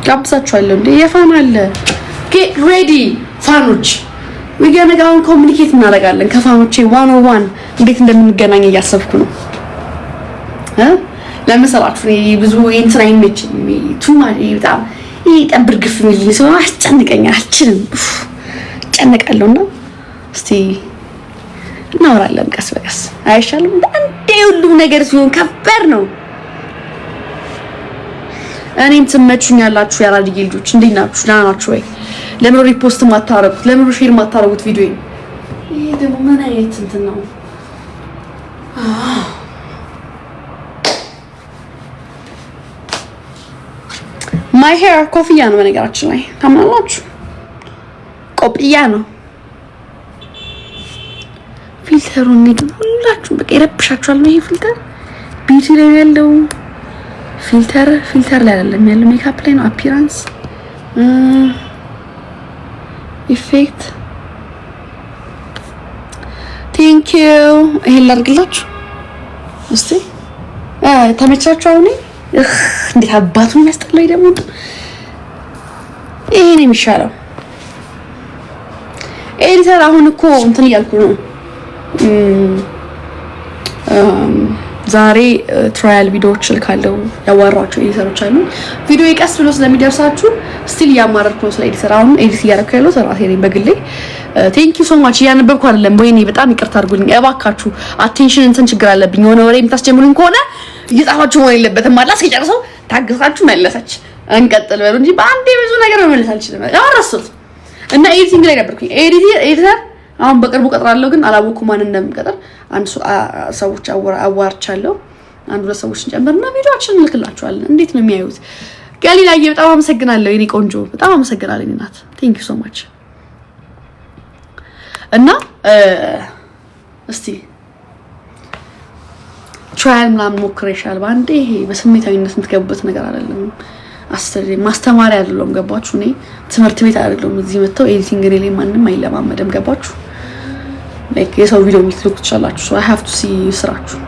ጋብዛችኋለሁ እንዴ የፋን አለ ጌት ሬዲ ፋኖች ወገነጋውን ኮሙኒኬት እናደርጋለን ከፋኖቼ 101 እንዴት እንደምንገናኝ እያሰብኩ ነው ለምሳላችሁ ብዙ እንትን አይመችም ቱማሪ በጣም ይጠብር ግፍ የሚል ሰው አስጨንቀኛል አልችልም ጨነቃለሁና እስቲ እናወራለን ቀስ በቀስ አይሻልም አንዴ ሁሉ ነገር ሲሆን ከበር ነው እኔም ትመቹኛላችሁ ያራድጌ ልጆች እንዴት ናችሁ ደህና ናችሁ ወይ ለምን ሪፖስት ማታረጉት ለምን ሼር ማታረጉት ቪዲዮ ይሄ ደግሞ ምን አይነት እንትን ነው my hair ኮፍያ ነው በነገራችን ላይ ታምናላችሁ ኮፍያ ነው ፊልተሩን ግን ሁላችሁም በቃ ይረብሻችኋል ነው ይሄ ፊልተር ቢዩቲ ላይ ያለው ፊልተር ላይ አይደለም ያለው ሜካፕ ላይ ነው አፒራንስ ኢፌክት ቴንክ ዩ ይሄን ላድርግላችሁ እስቲ ተመቻችሁ አሁን እንዴት አባቱን የሚያስጠላኝ ደግሞ ይሄ ነው የሚሻለው ኤዲተር አሁን እኮ እንትን እያልኩ ነው ዛሬ ትራያል ቪዲዮዎች ልካለው ያዋራችሁ ኤዲተሮች አሉ ቪዲዮ ይቀስ ብሎ ስለሚደርሳችሁ ስቲል ያማረርኩ ነው ስለ ኤዲተር አሁን ኤዲት እያደረኩ ያለው ራሴ ነኝ በግሌ ቴንክ ዩ ሶ ማች ያነበብኩ አይደለም ወይኔ በጣም ይቅርታ አድርጉልኝ እባካችሁ አቴንሽን እንትን ችግር አለብኝ የሆነ ወሬ የምታስጀምሩኝ ከሆነ እየጻፋችሁ መሆን የለበትም ማለት እስኪጨርሰው ታግሳችሁ መለሰች እንቀጥል በሉ እንጂ በአንዴ ብዙ ነገር መመለስ አልችልም አራስት እና ኤዲቲንግ ላይ ነበርኩኝ ኤዲተር አሁን በቅርቡ ቀጥራለሁ ግን አላወኩም ማን እንደምቀጥር አንድ ሰዎች አዋርቻለሁ አንድ ሁለት ሰዎችን ጨምርና ቪዲዮአችንን ልክላችኋለን እንዴት ነው የሚያዩት ገሊላዬ በጣም አመሰግናለሁ የኔ ቆንጆ በጣም አመሰግናለሁ እናት ቴንክ ዩ ሶ ማች እና እስቲ ትራያል ምናምን ሞክሬሻል ባንዴ ይሄ በስሜታዊነት የምትገቡበት ነገር አይደለም ማስተማሪያ አይደለም ገባችሁ እኔ ትምህርት ቤት አይደለም እዚህ መተው ኤዲቲንግ ላይ ማንንም አይለማመደም ገባችሁ ላይክ የሰው ቪዲዮ የምትልኩ ትችላላችሁ so I have to see ስራችሁ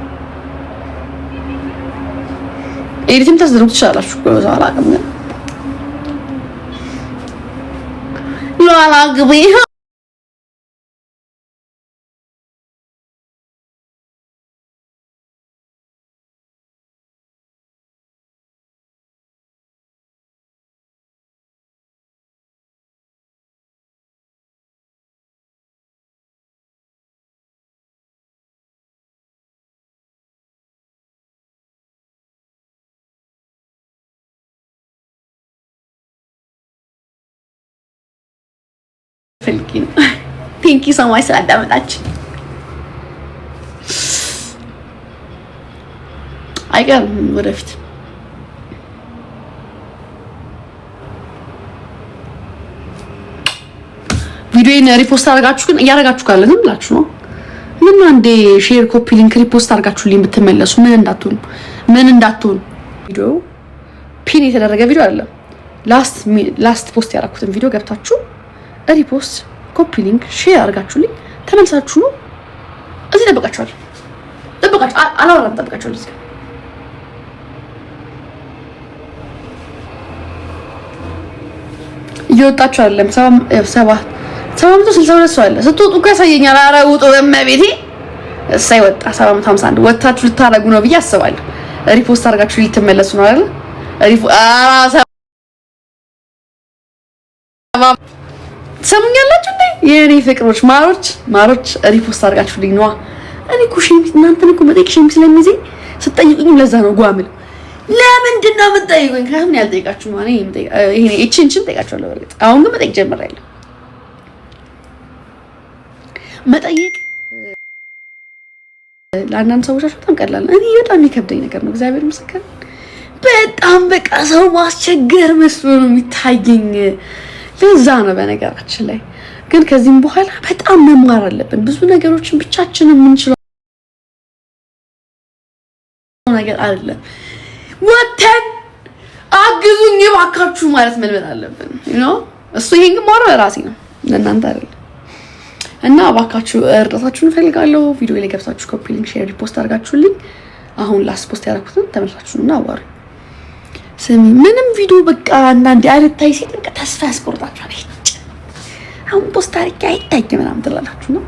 ኤዲቲንግ ታስደርጉ ትችላላችሁ ጎዛ አላውቅም ግን ላላግቢ ፈልኪን ቴንክ ዩ ሶ ማች ስላዳመጣችሁ አይቀርም ወደፊት ቪዲዮን ሪፖስት አድርጋችሁ ግን እያደረጋችሁ ካለ ዝም ብላችሁ ነው ምን አንዴ ሼር ኮፒ ሊንክ ሪፖስት አድርጋችሁልኝ ብትመለሱ ምን እንዳትሆኑ ቪዲዮ ፒን የተደረገ ቪዲዮ አይደለም ላስት ፖስት ያደረኩትን ቪዲዮ ገብታችሁ ሪፖስት ኮፒ ሊንክ ሼር አድርጋችሁልኝ ተመልሳችሁ ነው እዚህ ተበቃችኋለሁ አላወራም ተበቃችኋለሁ እዚህ እየወጣችሁ አይደለም 762 ሰው አለ ስትወጡ እኮ ያሳየኛል ኧረ ውጡ በመቤቴ እሳይ ወጣ 751 ወጣችሁ ልታረጉ ነው ብዬ አስባለሁ ሪፖስት አድርጋችሁ ልትመለሱ ነው አይደል ሰሙኛላችሁ እንዴ የኔ ፍቅሮች ማሮች ሪፖስት አድርጋችሁልኝ ነው እኔ ኩሽም እናንተን እኮ መጠየቅሽም ስለሚይዘኝ ስትጠይቁኝ ለዛ ነው ጓምል ለምንድን ነው የምትጠይቁኝ ከምን ያልጠይቃችሁ ማለት ይሄ እቺን ጠይቃችኋለሁ በርግጥ አሁን ግን መጠየቅ ጀምራለሁ መጠየቅ ለአንዳንድ ሰዎች በጣም ቀላል እኔ በጣም የሚከብደኝ ነገር ነው እግዚአብሔር ይመስገን በጣም በቃ ሰው ማስቸገር መስሎ ነው የሚታየኝ ለዛ ነው በነገራችን ላይ ግን ከዚህም በኋላ በጣም መማር አለብን ብዙ ነገሮችን ብቻችንን የምንችለው ነገር አይደለም ወተን አግዙኝ እባካችሁ ማለት መልመድ አለብን እሱ ይሄን ግን ማረው ራሴ ነው ለእናንተ አይደለም እና እባካችሁ እርዳታችሁን ፈልጋለሁ ቪዲዮ ላይ ገብታችሁ ኮፒ ሊንክ ሼር ሪፖስት አድርጋችሁልኝ አሁን ላስት ፖስት ያደረኩትን ተመልሳችሁና አዋሩ ስሚ ምንም ቪዲዮ በቃ አንዳንዴ አልታይ ሲል በቃ ተስፋ ያስቆርጣችኋል። አሁን ፖስት አድርጌ አይታይ ምናምን ትላላችሁ ነው